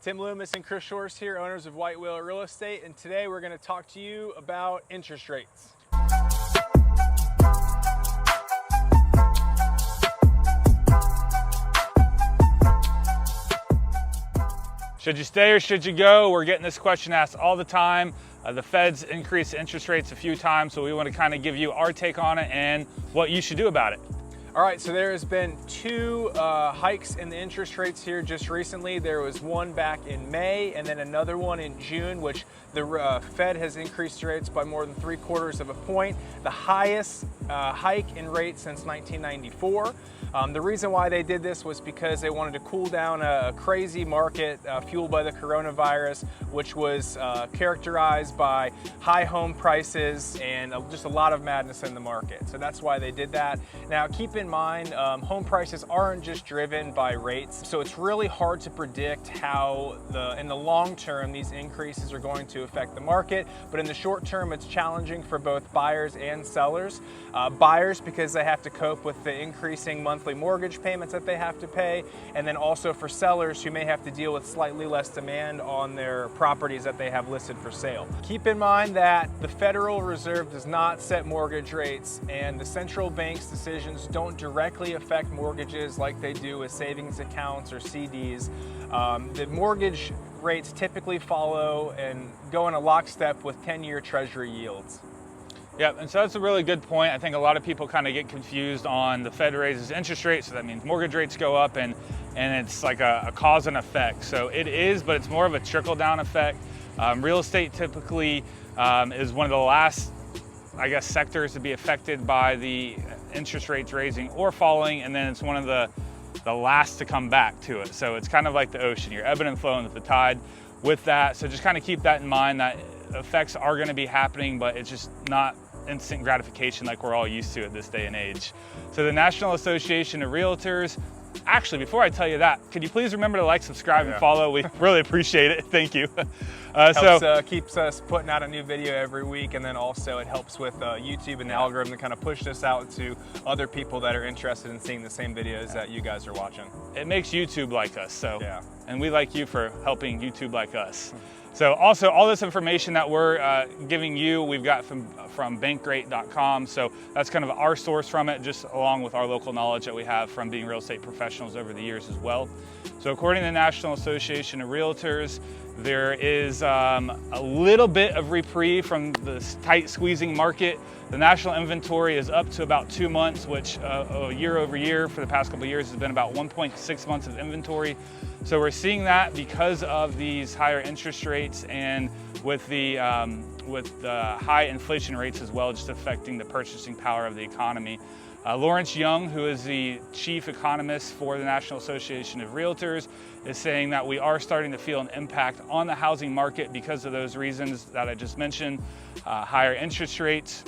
Tim Loomis and Chris Shores here, owners of White Whale Real Estate, and today we're going to talk to you about interest rates. Should you stay or should you go? We're getting this question asked all the time. The Fed's increased interest rates a few times, so we want to kind of give you our take on it and what you should do about it. All right, so there has been two hikes in the interest rates here just recently. There was one back in May and then another one in June, which the Fed has increased rates by more than 3/4 of a point, the highest hike in rates since 1994. The reason why they did this was because they wanted to cool down a crazy market fueled by the coronavirus, which was characterized by high home prices and just a lot of madness in the market. So that's why they did that. Now, keep in mind, home prices aren't just driven by rates, so it's really hard to predict how in the long term these increases are going to affect the market. But in the short term, it's challenging for both buyers and sellers. Buyers, because they have to cope with the increasing monthly mortgage payments that they have to pay, and then also for sellers who may have to deal with slightly less demand on their properties that they have listed for sale. Keep in mind that the Federal Reserve does not set mortgage rates, and the central bank's decisions don't directly affect mortgages like they do with savings accounts or CDs. The mortgage rates typically follow and go in a lockstep with 10-year Treasury yields. Yeah, and so that's a really good point. I think a lot of people kind of get confused on the Fed raises interest rates, so that means mortgage rates go up, and it's like a cause and effect. So it is, but it's more of a trickle-down effect. Real estate typically is one of the last, sectors to be affected by the interest rates raising or falling, and then it's one of the last to come back to it. So it's kind of like the ocean. You're ebbing and flowing with the tide with that. So just kind of keep that in mind, that effects are going to be happening, but it's just not instant gratification like we're all used to at this day and age. So the National Association of Realtors, actually, before I tell you that, could you please remember to like, subscribe, and follow? We really appreciate it. Thank you. Keeps us putting out a new video every week, and then also it helps with YouTube and the algorithm to kind of push this out to other people that are interested in seeing the same videos that you guys are watching. It makes YouTube like us, and we like you for helping YouTube like us. So also all this information that we're giving you, we've got from bankrate.com. So that's kind of our source from it, just along with our local knowledge that we have from being real estate professionals over the years as well. So according to the National Association of Realtors, there is a little bit of reprieve from the tight squeezing market. The national inventory is up to about 2 months, which year over year for the past couple of years has been about 1.6 months of inventory. So we're seeing that because of these higher interest rates, and with the high inflation rates as well, just affecting the purchasing power of the economy. Lawrence Young, who is the chief economist for the National Association of Realtors, is saying that we are starting to feel an impact on the housing market because of those reasons that I just mentioned, higher interest rates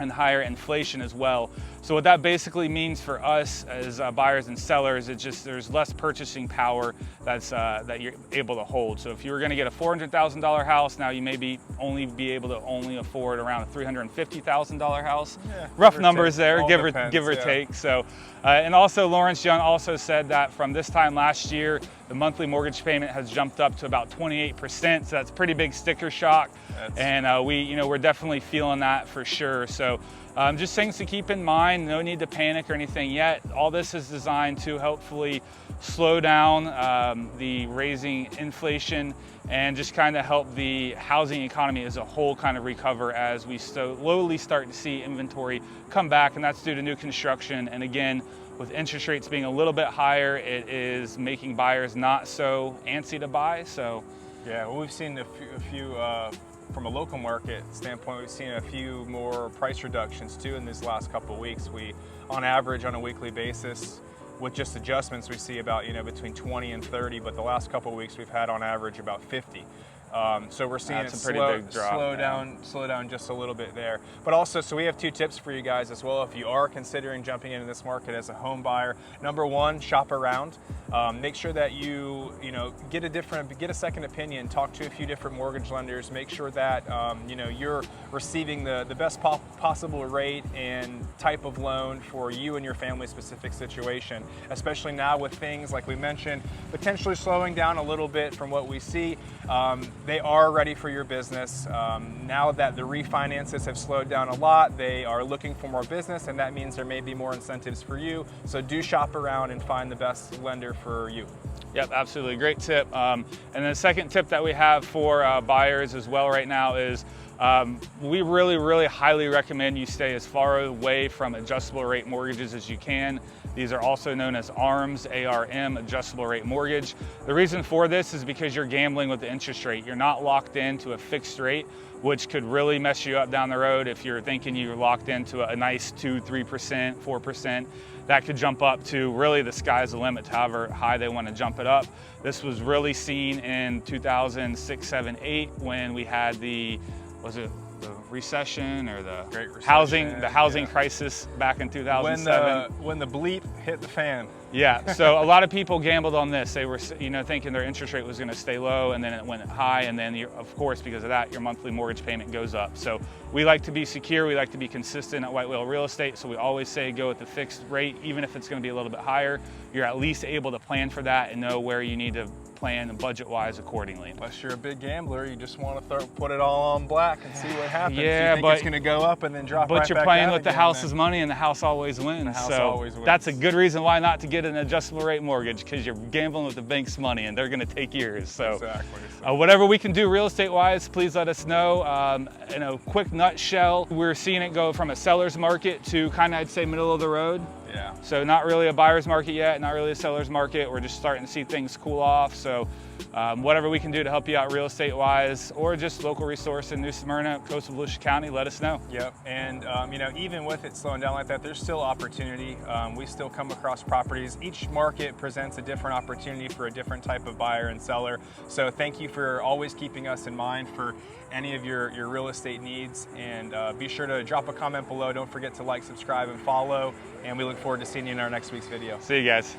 and higher inflation as well. So what that basically means for us as buyers and sellers, it's just there's less purchasing power that you're able to hold. So if you were going to get a $400,000 house, now you may only be able to afford around a $350,000 house. Yeah, rough numbers there, give or take. So, and also Lawrence Young also said that from this time last year, the monthly mortgage payment has jumped up to about 28%. So that's pretty big sticker shock, and we're definitely feeling that for sure. So. Just things to keep in mind, no need to panic or anything yet. All this is designed to hopefully slow down the raising inflation and just kind of help the housing economy as a whole kind of recover as we slowly start to see inventory come back, and that's due to new construction. And again, with interest rates being a little bit higher, it is making buyers not so antsy to buy. So, yeah, well, we've seen a few from a local market standpoint, we've seen a few more price reductions too in these last couple of weeks. We, on average, on a weekly basis, with just adjustments, we see about between 20 and 30, but the last couple of weeks we've had on average about 50. So we're seeing it That's a pretty big drop, slow down just a little bit there. But also, so we have 2 tips for you guys as well. If you are considering jumping into this market as a home buyer, number 1, shop around. Make sure that you get a second opinion, talk to a few different mortgage lenders, make sure that you're receiving the best possible rate and type of loan for you and your family specific situation, especially now with things like we mentioned potentially slowing down a little bit from what we see. They are ready for your business. Now that the refinances have slowed down a lot, they are looking for more business, and that means there may be more incentives for you. So do shop around and find the best lender for you. Yep, absolutely, great tip. And the second tip that we have for buyers as well right now is we really highly recommend you stay as far away from adjustable rate mortgages as you can. These are also known as ARMs, A-R-M, adjustable rate mortgage. The reason for this is because you're gambling with the interest rate. You're not locked into a fixed rate, which could really mess you up down the road if you're thinking you're locked into a nice 2%, 3%, 4%. That could jump up to really the sky's the limit to however high they want to jump it up. This was really seen in 2006, 7, 8 when we had the recession or the Great Recession, housing crisis back in 2007. When the bleep hit the fan. Yeah, so a lot of people gambled on this. They were thinking their interest rate was going to stay low, and then it went high, and then of course because of that your monthly mortgage payment goes up. So we like to be secure, we like to be consistent at White Whale Real Estate, so we always say go with the fixed rate. Even if it's going to be a little bit higher, you're at least able to plan for that and know where you need to plan budget-wise accordingly. Unless you're a big gambler, you just want to put it all on black and see what happens. Yeah, you think it's going to go up and then drop right back down. But you're playing with the house's money, and the house always wins. That's a good reason why not to get an adjustable rate mortgage, because you're gambling with the bank's money, and they're going to take yours. So exactly. Whatever we can do real estate-wise, please let us know. In a quick nutshell, we're seeing it go from a seller's market to kind of, I'd say, middle of the road. Yeah. So not really a buyer's market yet, not really a seller's market. We're just starting to see things cool off. So whatever we can do to help you out real estate wise, or just local resource in New Smyrna, coast of Volusia County, let us know. Yep. And even with it slowing down like that, there's still opportunity. We still come across properties. Each market presents a different opportunity for a different type of buyer and seller. So thank you for always keeping us in mind for any of your real estate needs, and be sure to drop a comment below. Don't forget to like, subscribe, and follow, and we look forward to seeing you in our next week's video. See you guys.